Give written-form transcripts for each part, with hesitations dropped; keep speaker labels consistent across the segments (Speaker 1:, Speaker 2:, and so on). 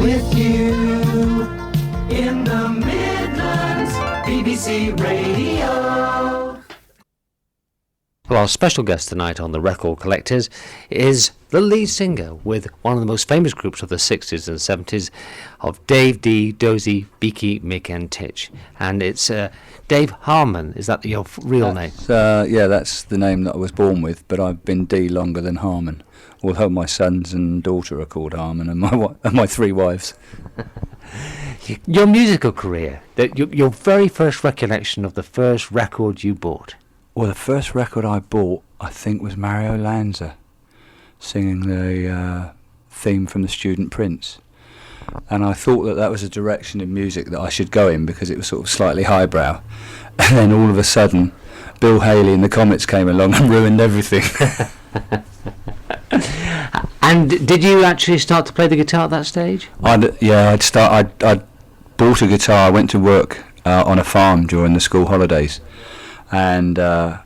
Speaker 1: with you in the Midlands, BBC Radio.
Speaker 2: Well, our special guest tonight on The Record Collectors is the lead singer with one of the most famous groups of the 60s and 70s of Dave Dee, Dozy, Beaky, Mick and Titch. And it's Dave Harmon. Is that your real name?
Speaker 3: Yeah, that's the name that I was born with, but I've been Dee longer than Harmon. Although my sons and daughter are called Harmon, and my three wives.
Speaker 2: Your musical career, your very first recollection of the first record you bought.
Speaker 3: Well, the first record I bought, I think, was Mario Lanza singing the theme from The Student Prince. And I thought that was a direction in music that I should go in because it was sort of slightly highbrow. And then all of a sudden, Bill Haley and the Comets came along and ruined everything.
Speaker 2: And did you actually start to play the guitar at that stage?
Speaker 3: I'd bought a guitar. I went to work on a farm during the school holidays. And I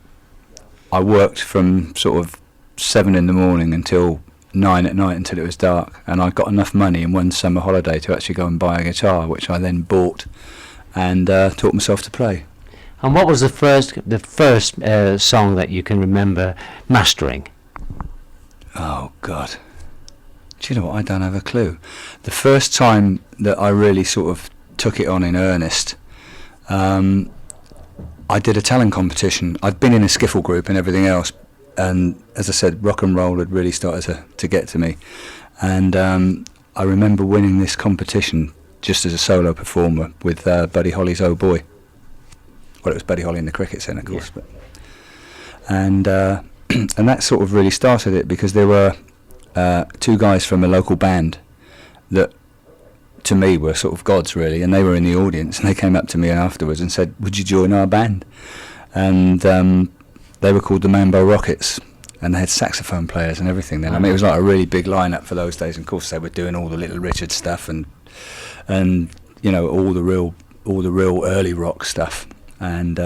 Speaker 3: worked from sort of 7 in the morning until 9 at night until it was dark, and I got enough money in one summer holiday to actually go and buy a guitar, which I then bought and taught myself to play.
Speaker 2: And what was the first song that you can remember mastering?
Speaker 3: Oh God, do you know what? I don't have a clue. The first time that I really sort of took it on in earnest, I did a talent competition. I'd been in a skiffle group and everything else, and as I said, rock and roll had really started to get to me. And I remember winning this competition just as a solo performer with Buddy Holly's Oh Boy. Well, it was Buddy Holly and the Crickets then, of course.
Speaker 2: Yeah.
Speaker 3: But, and that sort of really started it, because there were two guys from a local band that to me were sort of gods really, and they were in the audience, and they came up to me afterwards and said, would you join our band? And they were called the Mambo Rockets, and they had saxophone players and everything then. I mean, it was like a really big lineup for those days, and of course they were doing all the Little Richard stuff and you know, all the real early rock stuff, and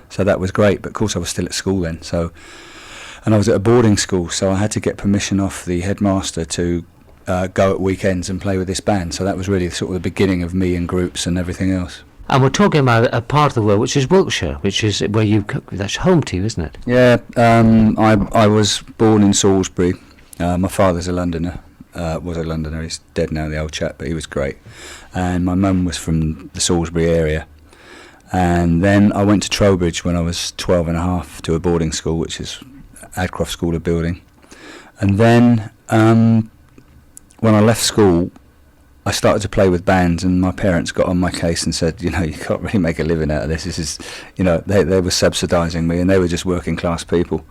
Speaker 3: so that was great. But of course I was still at school then, and I was at a boarding school, so I had to get permission off the headmaster to go at weekends and play with this band. So that was really sort of the beginning of me and groups and everything else.
Speaker 2: And we're talking about a part of the world which is Wiltshire, which is where that's home to you, isn't it?
Speaker 3: Yeah, I was born in Salisbury. My father's a Londoner, was a Londoner. He's dead now, the old chap, but he was great. And my mum was from the Salisbury area. And then I went to Trowbridge when I was 12 and a half to a boarding school, which is Adcroft School of Building. And then when I left school, I started to play with bands, and my parents got on my case and said, you know, you can't really make a living out of this. This is, you know, they were subsidising me, and they were just working class people.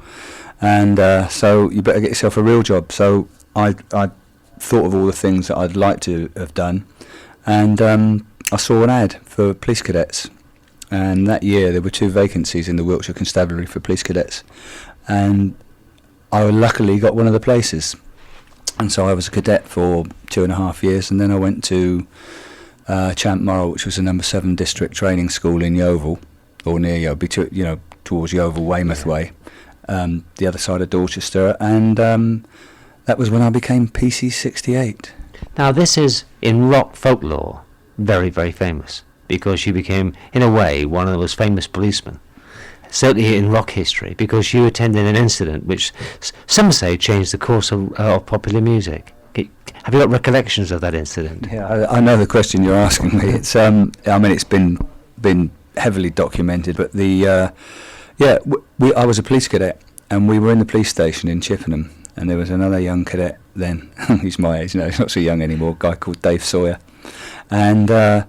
Speaker 3: And so you better get yourself a real job. So I thought of all the things that I'd like to have done, and I saw an ad for police cadets. And that year there were 2 vacancies in the Wiltshire Constabulary for police cadets. And I luckily got one of the places. And so I was a cadet for 2.5 years, and then I went to Champ Morrow, which was a number 7 district training school in Yeovil, or near Yeovil, you know, towards Yeovil, Weymouth way, the other side of Dorchester, and that was when I became PC 68.
Speaker 2: Now this is, in rock folklore, very, very famous, because you became, in a way, one of the most famous policemen. Certainly in rock history, because you attended an incident which some say changed the course of popular music. Have you got recollections of that incident?
Speaker 3: Yeah, I know the question you're asking me. It's I mean, it's been heavily documented, but I was a police cadet, and we were in the police station in Chippenham, and there was another young cadet then. He's my age, no, he's not so young anymore. A guy called Dave Sawyer, and.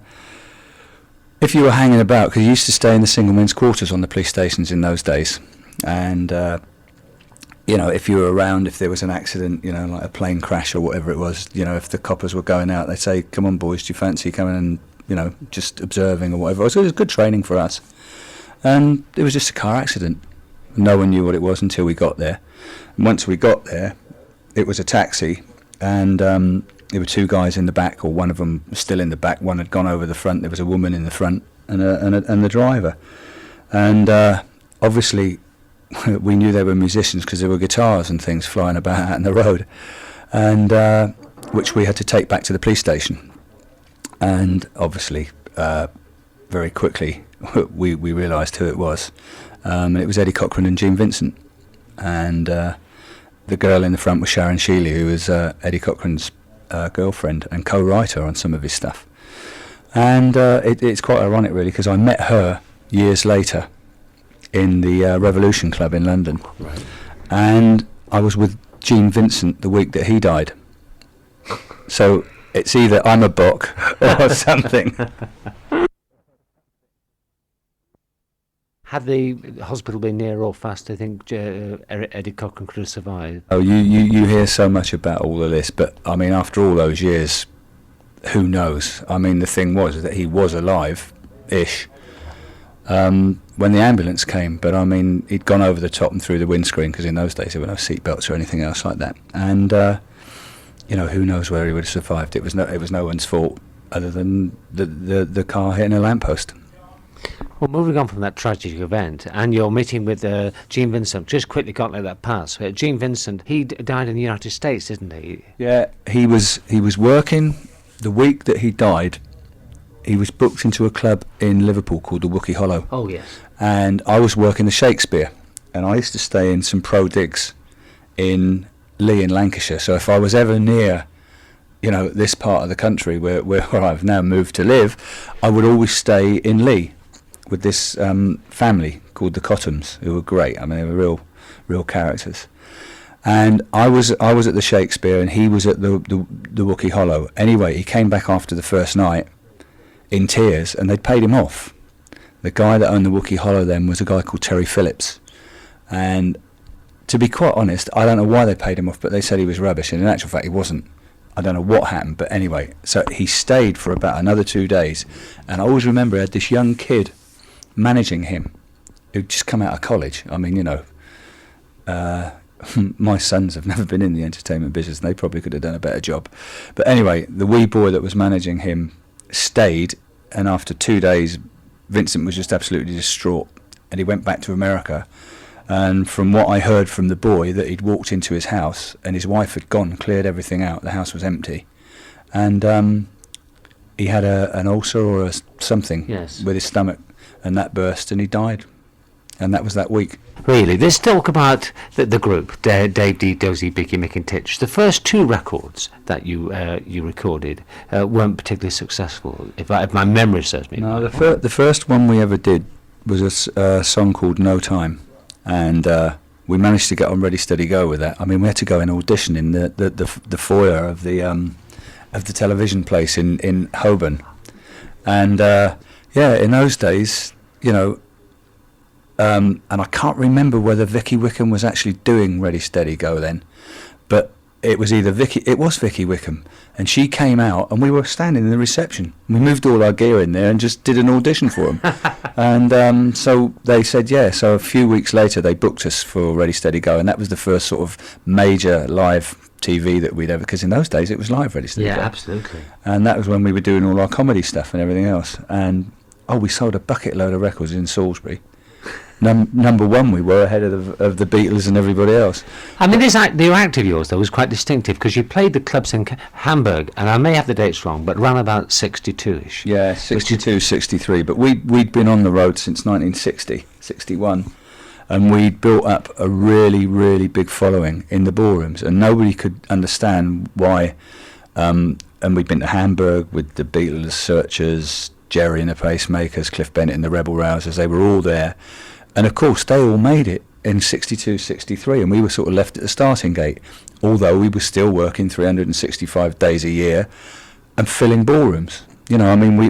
Speaker 3: If you were hanging about, because you used to stay in the single men's quarters on the police stations in those days, and you know, if you were around, if there was an accident, you know, like a plane crash or whatever it was, you know, if the coppers were going out, they'd say, come on boys, do you fancy coming and, you know, just observing or whatever. So it was good training for us, and it was just a car accident. No one knew what it was until we got there. And once we got there, it was a taxi, and there were 2 guys in the back, or one of them was still in the back. One had gone over the front. There was a woman in the front, and the driver. And obviously, we knew they were musicians because there were guitars and things flying about out in the road. And which we had to take back to the police station. And obviously, very quickly, we realised who it was. And it was Eddie Cochran and Gene Vincent. And the girl in the front was Sharon Shealy, who was Eddie Cochran's girlfriend and co-writer on some of his stuff. And it's quite ironic, really, because I met her years later in the Revolution Club in London.
Speaker 2: Right.
Speaker 3: And I was with Gene Vincent the week that he died. So it's either I'm a book or something.
Speaker 2: Had the hospital been near or fast, I think Eddie Cochran could have survived.
Speaker 3: Oh, you hear so much about all of this, but I mean, after all those years, who knows? I mean, the thing was that he was alive-ish when the ambulance came, but I mean, he'd gone over the top and through the windscreen, because in those days there were no seat belts or anything else like that. And you know, who knows whether he would have survived? It was no one's fault other than the car hitting a lamppost.
Speaker 2: Well, moving on from that tragic event and your meeting with Gene Vincent, just quickly can't let that pass. Gene Vincent, he died in the United States, didn't he?
Speaker 3: Yeah, he was working the week that he died. He was booked into a club in Liverpool called the Wookey Hollow.
Speaker 2: Oh, yes.
Speaker 3: And I was working the Shakespeare, and I used to stay in some pro digs in Lee in Lancashire. So if I was ever near, you know, this part of the country where I've now moved to live, I would always stay in Lee with this family called the Cottams, who were great. I mean, they were real characters. And I was at the Shakespeare, and he was at the Wookey Hollow. Anyway, he came back after the first night in tears, and they'd paid him off. The guy that owned the Wookey Hollow then was a guy called Terry Phillips. And to be quite honest, I don't know why they paid him off, but they said he was rubbish, and in actual fact he wasn't. I don't know what happened, but anyway, so he stayed for about another 2 days, and I always remember I had this young kid managing him who'd just come out of college. I mean, you know, my sons have never been in the entertainment business, and they probably could have done a better job. But anyway, the wee boy that was managing him stayed, and after 2 days Vincent was just absolutely distraught, and he went back to America. And from what I heard from the boy, that he'd walked into his house and his wife had gone, cleared everything out, the house was empty, and he had an ulcer or something with his stomach, and that burst and he died. And that was that week.
Speaker 2: Really, let's talk about the group, Dave Dee, Dozy, Biggie, Mick and Titch. The first 2 records that you recorded weren't particularly successful, if my memory serves me.
Speaker 3: No, the first one we ever did was a song called No Time, and we managed to get on Ready Steady Go with that. I mean, we had to go and audition in the foyer of the television place in Holborn, and yeah, in those days, you know. And I can't remember whether Vicky Wickham was actually doing Ready Steady Go then, but it was Vicky Wickham, and she came out, and we were standing in the reception. We moved all our gear in there and just did an audition for them. And so they said yeah. So a few weeks later they booked us for Ready Steady Go, and that was the first sort of major live TV that we'd ever, because in those days it was live Ready Steady Go.
Speaker 2: Yeah, absolutely.
Speaker 3: And that was when we were doing all our comedy stuff and everything else. And we sold a bucket load of records in Salisbury. Number one, we were ahead of the Beatles and everybody else.
Speaker 2: I mean, the act of yours, though, was quite distinctive, because you played the clubs in Hamburg, and I may have the dates wrong, but around about 62-ish.
Speaker 3: Yeah, 62, 63. But we'd been on the road since 1960, 61, and we'd built up a really, really big following in the ballrooms, and nobody could understand why. And we'd been to Hamburg with the Beatles, Searchers, Jerry and the Pacemakers, Cliff Bennett and the Rebel Rousers. They were all there. And of course, they all made it in 62, 63, and we were sort of left at the starting gate, although we were still working 365 days a year and filling ballrooms. You know, I mean, we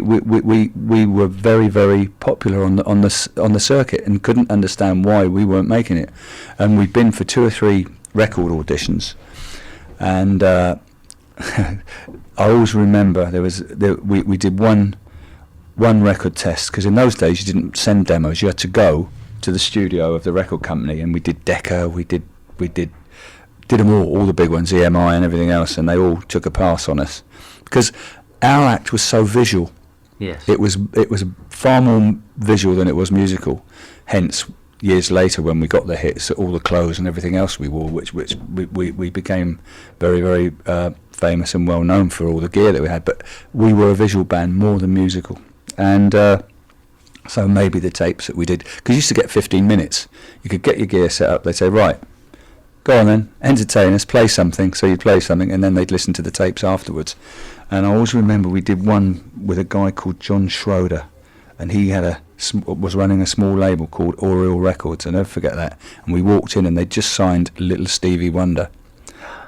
Speaker 3: were very, very popular on the circuit, and couldn't understand why we weren't making it. And we'd been for 2 or 3 record auditions, and I always remember we did one record test, because in those days you didn't send demos, you had to go to the studio of the record company, and we did Decca, we did them all the big ones, EMI and everything else, and they all took a pass on us because our act was so visual.
Speaker 2: Yes,
Speaker 3: it was far more visual than it was musical. Hence, years later, when we got the hits, all the clothes and everything else we wore, which we became very, very famous and well known for all the gear that we had, but we were a visual band more than musical. And so maybe the tapes that we did, because you used to get 15 minutes, you could get your gear set up, they'd say, right, go on then, entertain us, play something. So you'd play something, and then they'd listen to the tapes afterwards. And I always remember we did one with a guy called John Schroeder, and he had was running a small label called Oriole Records. I'll never forget that. And we walked in, and they'd just signed Little Stevie Wonder.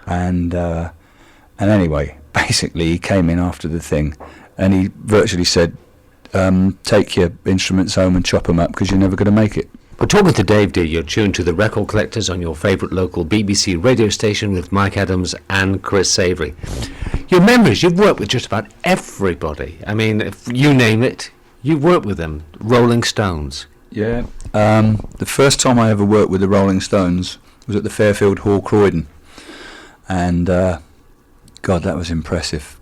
Speaker 3: And anyway, basically he came in after the thing, and he virtually said, take your instruments home and chop them up, because you're never going to make it.
Speaker 2: We're talking to Dave Dee. You're tuned to the Record Collectors on your favourite local BBC radio station with Mike Adams and Chris Savory. Your memories, you've worked with just about everybody. I mean, if you name it, you've worked with them. Rolling Stones.
Speaker 3: Yeah. The first time I ever worked with the Rolling Stones was at the Fairfield Hall, Croydon. And, God, that was impressive,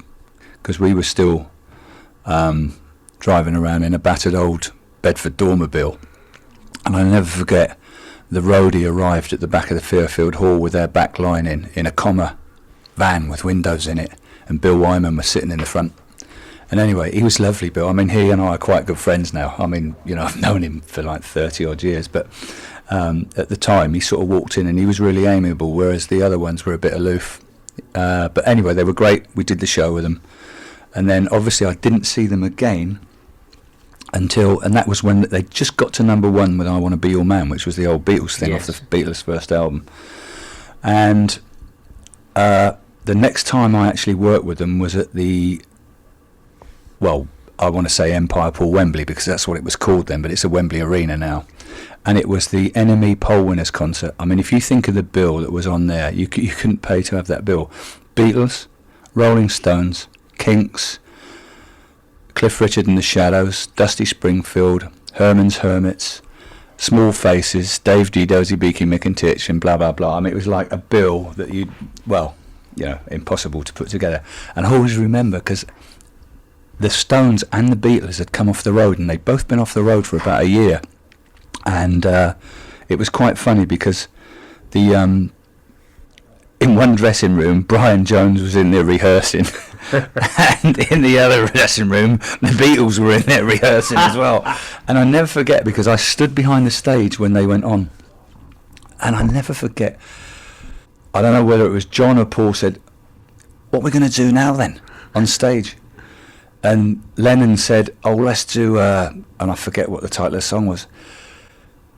Speaker 3: because we were still driving around in a battered old Bedford Dormobile. And I'll never forget, the roadie arrived at the back of the Fairfield Hall with their back line in a comma van with windows in it, and Bill Wyman was sitting in the front. And anyway, he was lovely, Bill. I mean, he and I are quite good friends now. I mean, you know, I've known him for like 30 odd years, but at the time he sort of walked in and he was really amiable, whereas the other ones were a bit aloof. But anyway, they were great. We did the show with them. And then obviously I didn't see them again and that was when they just got to number one with I Want to Be Your Man, which was the old Beatles thing,
Speaker 2: yes,
Speaker 3: off the Beatles' first album. And the next time I actually worked with them was at the, well, I want to say Empire Pool Wembley, because that's what it was called then, but it's a Wembley Arena now. And it was the NME Poll Winners concert. I mean, if you think of the bill that was on there, you couldn't pay to have that bill. Beatles, Rolling Stones, Kinks, Cliff Richard and the Shadows, Dusty Springfield, Herman's Hermits, Small Faces, Dave Dee, Dozy Beaky, Mick and Titch, and blah, blah, blah. I mean, it was like a bill that impossible to put together. And I always remember, because the Stones and the Beatles had come off the road, and they'd both been off the road for about a year. And it was quite funny, because in one dressing room, Brian Jones was in there rehearsing, and in the other dressing room, the Beatles were in there rehearsing as well. And I never forget, because I stood behind the stage when they went on, and I never forget, I don't know whether it was John or Paul said, "What we're going to do now then, on stage?" And Lennon said, "Oh, let's do," and I forget what the title of the song was.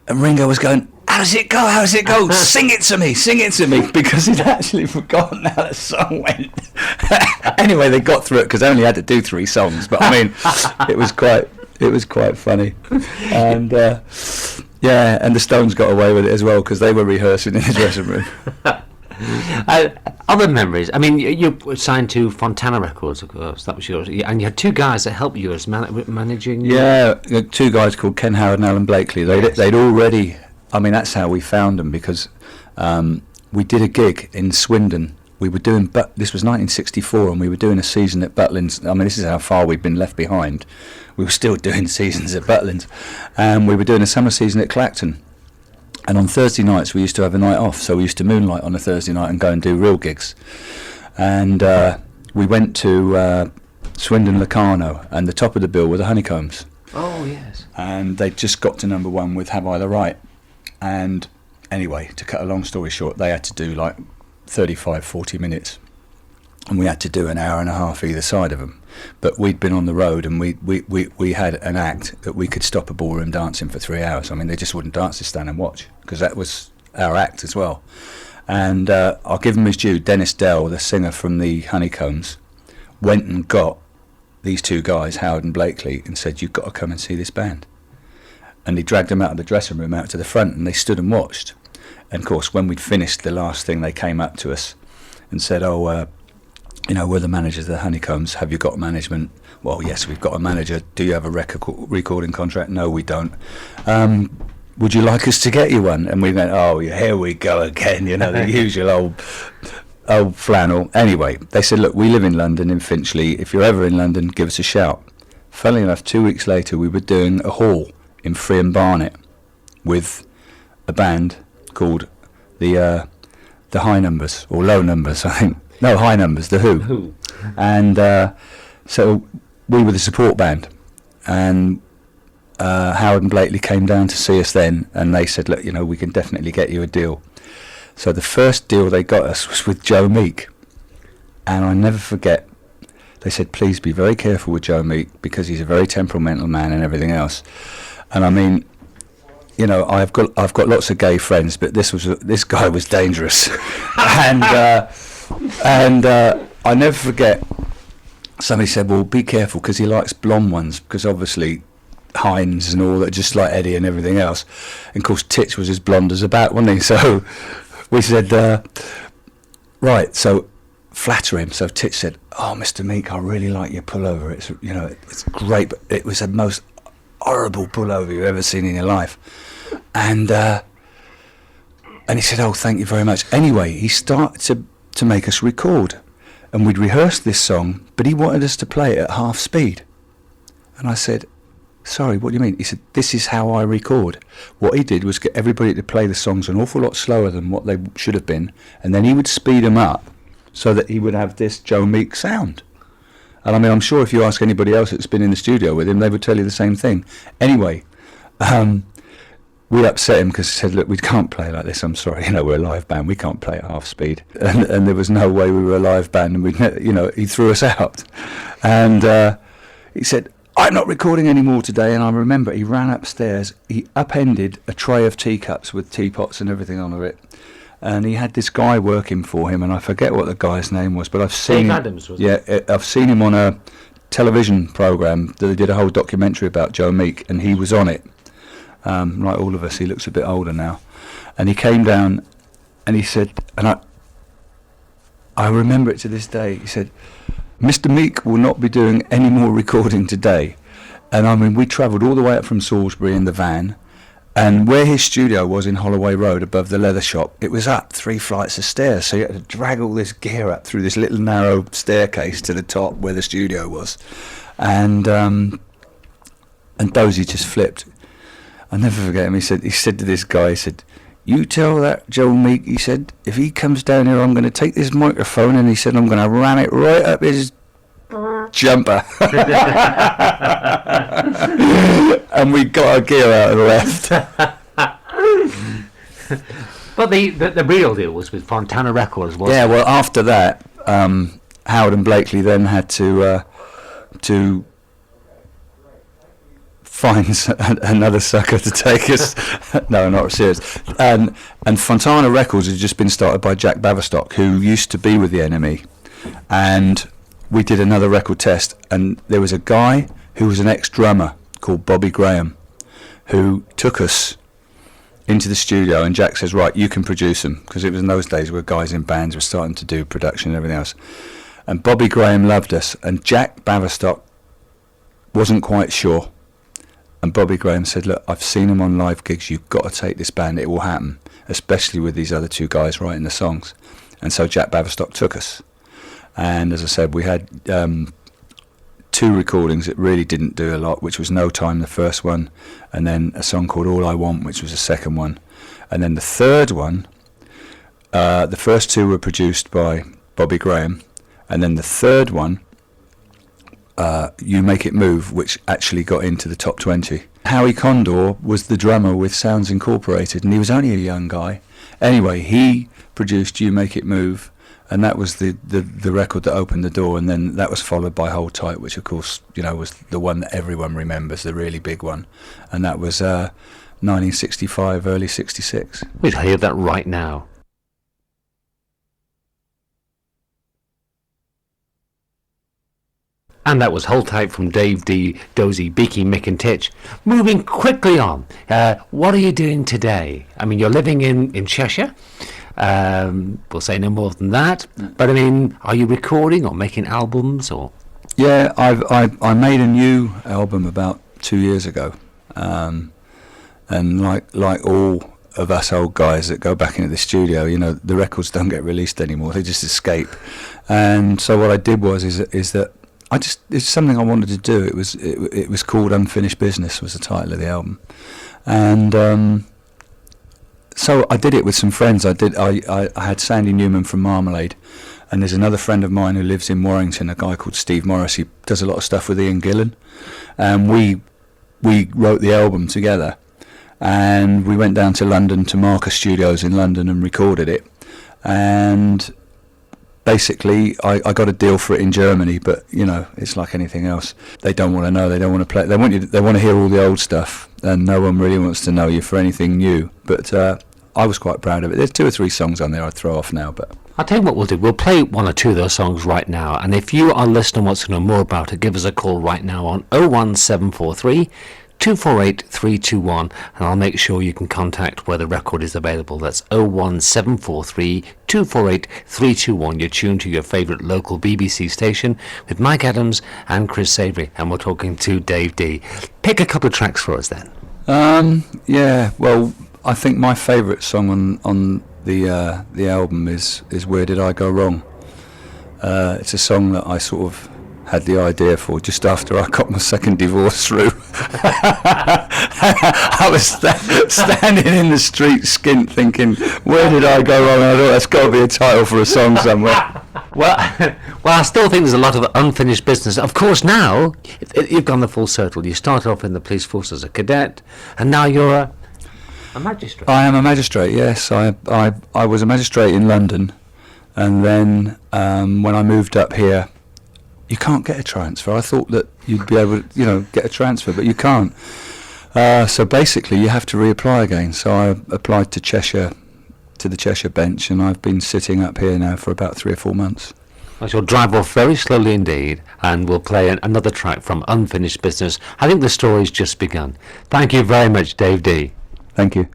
Speaker 3: And Ringo was going, "How does it go? How does it go? Sing it to me," because he'd actually forgotten how the song went. Anyway, they got through it, because they only had to do 3 songs. But I mean, it was quite funny. And and the Stones got away with it as well, because they were rehearsing in the dressing room.
Speaker 2: Other memories. I mean, you were signed to Fontana Records, of course. That was yours, and you had 2 guys that helped you as managing.
Speaker 3: Yeah, 2 guys called Ken Howard and Alan Blakely. They'd already. I mean, that's how we found them, because we did a gig in Swindon. We were doing, this was 1964, and we were doing a season at Butlins. I mean, this is how far we'd been left behind. We were still doing seasons at Butlins, and we were doing a summer season at Clacton. And on Thursday nights we used to have a night off, so we used to moonlight on a Thursday night and go and do real gigs. And we went to Swindon Locarno, and the top of the bill were the Honeycombs.
Speaker 2: Oh, yes.
Speaker 3: And they just got to number 1 with Have I the Right. And anyway, to cut a long story short, they had to do like 35, 40 minutes. And we had to do an hour and a half either side of them. But we'd been on the road, and we had an act that we could stop a ballroom dancing for 3 hours. I mean, they just wouldn't dance, to stand and watch, because that was our act as well. And I'll give him his due. Dennis Dell, the singer from the Honeycombs, went and got these 2 guys, Howard and Blakely, and said, "You've got to come and see this band." And he dragged them out of the dressing room out to the front, and they stood and watched. And of course, when we'd finished the last thing, they came up to us and said, "Oh, we're the managers of the Honeycombs. Have you got management?" "Well, yes, we've got a manager." "Do you have a recording contract?" "No, we don't." "Would you like us to get you one?" And we went, "Oh, here we go again," the usual old flannel. Anyway, they said, "Look, we live in London, in Finchley. If you're ever in London, give us a shout." Funnily enough, 2 weeks later, we were doing a hall in Friam Barnet with a band called the High Numbers, or Low Numbers, I think. No, High Numbers, The Who. And so we were the support band, and Howard and Blakely came down to see us then, and they said, look, we can definitely get you a deal. So the first deal they got us was with Joe Meek, and I never forget, they said, please be very careful with Joe Meek, because he's a very temperamental man and everything else. And I mean, I've got lots of gay friends, but this guy was dangerous. and I never forget, somebody said, well, be careful, because he likes blonde ones, because obviously Hines and all that, just like Eddie and everything else. And of course Titch was as blonde as a bat, wasn't he? So we said, right, so flatter him. So Titch said, oh, Mr. Meek, I really like your pullover. It's it's great, but it was the most horrible pullover you've ever seen in your life. And he said, oh, thank you very much. Anyway, he started to make us record, and we'd rehearsed this song, but he wanted us to play it at half speed. And I said, sorry, what do you mean? He said, this is how I record. What he did was get everybody to play the songs an awful lot slower than what they should have been, and then he would speed them up so that he would have this Joe Meek sound. And I mean, I'm sure if you ask anybody else that's been in the studio with him, they would tell you the same thing. Anyway, we upset him because he said, look, we can't play like this, I'm sorry, we're a live band, we can't play at half speed. And there was no way we were a live band, and he threw us out. And he said, I'm not recording anymore today. And I remember he ran upstairs, he upended a tray of teacups with teapots and everything on it. And he had this guy working for him, and I forget what the guy's name was, but I've seen
Speaker 2: Dave
Speaker 3: him.
Speaker 2: Adams, wasn't it?
Speaker 3: I've seen him on a television program that they did a whole documentary about Joe Meek, and he was on it. Like all of us, he looks a bit older now. And he came down, and he said, and I remember it to this day, he said, Mr. Meek will not be doing any more recording today. And I mean, we travelled all the way up from Salisbury in the van, and where his studio was in Holloway Road above the leather shop, it was up 3 flights of stairs, so you had to drag all this gear up through this little narrow staircase to the top where the studio was. And Dozy just flipped. I'll never forget him. He said to this guy, he said, you tell that Joe Meek, he said, if he comes down here, I'm going to take this microphone, and he said, I'm going to ram it right up his jumper. And we got our gear out and left.
Speaker 2: But the real deal was with Fontana Records, wasn't it?
Speaker 3: Yeah, well, after that, Howard and Blakely then had to find another sucker to take us. No, not serious. And Fontana Records had just been started by Jack Baverstock, who used to be with the Enemy. And we did another record test, and there was a guy who was an ex-drummer called Bobby Graham, who took us into the studio, and Jack says, right, you can produce them, because it was in those days where guys in bands were starting to do production and everything else. And Bobby Graham loved us, and Jack Baverstock wasn't quite sure. And Bobby Graham said, look, I've seen him on live gigs, you've got to take this band, it will happen, especially with these other two guys writing the songs. And so Jack Baverstock took us. And as I said, we had 2 recordings that really didn't do a lot, which was No Time, the first one, and then a song called All I Want, which was the second one. And then the third one, the first 2 were produced by Bobby Graham, and then the third one, You Make It Move, which actually got into the top 20. Howie Condor was the drummer with Sounds Incorporated, and he was only a young guy. Anyway, he produced You Make It Move, and that was the record that opened the door, and then that was followed by Hold Tight, which of course, was the one that everyone remembers, the really big one, and that was 1965, early 66.
Speaker 2: We'd hear that right now. And that was Hold Tight from Dave Dee, Dozy, Beaky, Mick and Titch. Moving quickly on, what are you doing today? I mean, you're living in Cheshire. We'll say no more than that. But I mean, are you recording or making albums or?
Speaker 3: Yeah, I made a new album about 2 years ago, and like all of us old guys that go back into the studio, the records don't get released anymore; they just escape. And so what I did is that it's something I wanted to do. It was called Unfinished Business, was the title of the album, and so I did it with some friends. I had Sandy Newman from Marmalade, And there's another friend of mine who lives in Warrington, a guy called Steve Morris. He does a lot of stuff with Ian Gillan, and we wrote the album together. And we went down to London, to Marcus Studios in London, and recorded it. And basically, I got a deal for it in Germany, but it's like anything else. They don't want to know. They don't want to play. They want to hear all the old stuff, and no one really wants to know you for anything new. But I was quite proud of it. There's 2 or 3 songs on there I'd throw off now, but
Speaker 2: I'll tell you what we'll do. We'll play 1 or 2 of those songs right now, and if you, our listener, wants to know more about it, give us a call right now on 01743 248 321, and I'll make sure you can contact where the record is available. That's 01743 248 321. You're tuned to your favourite local BBC station with Mike Adams and Chris Savory, and we're talking to Dave Dee. Pick a couple of tracks for us then.
Speaker 3: Yeah, well, I think my favourite song on the album is Where Did I Go Wrong? It's a song that I sort of had the idea for just after I got my second divorce through. I was standing in the street skint thinking, where did I go wrong? And I thought, that's got to be a title for a song somewhere.
Speaker 2: Well, I still think there's a lot of unfinished business. Of course, now you've gone the full circle. You started off in the police force as a cadet, and now you're a magistrate.
Speaker 3: I am a magistrate, yes. I was a magistrate in London, and then when I moved up here, you can't get a transfer. I thought that you'd be able to, get a transfer, but you can't. So basically, you have to reapply again. So I applied to the Cheshire bench, and I've been sitting up here now for about 3 or 4 months.
Speaker 2: I shall drive off very slowly indeed, and we'll play another track from Unfinished Business. I think the story's just begun. Thank you very much, Dave Dee.
Speaker 3: Thank you.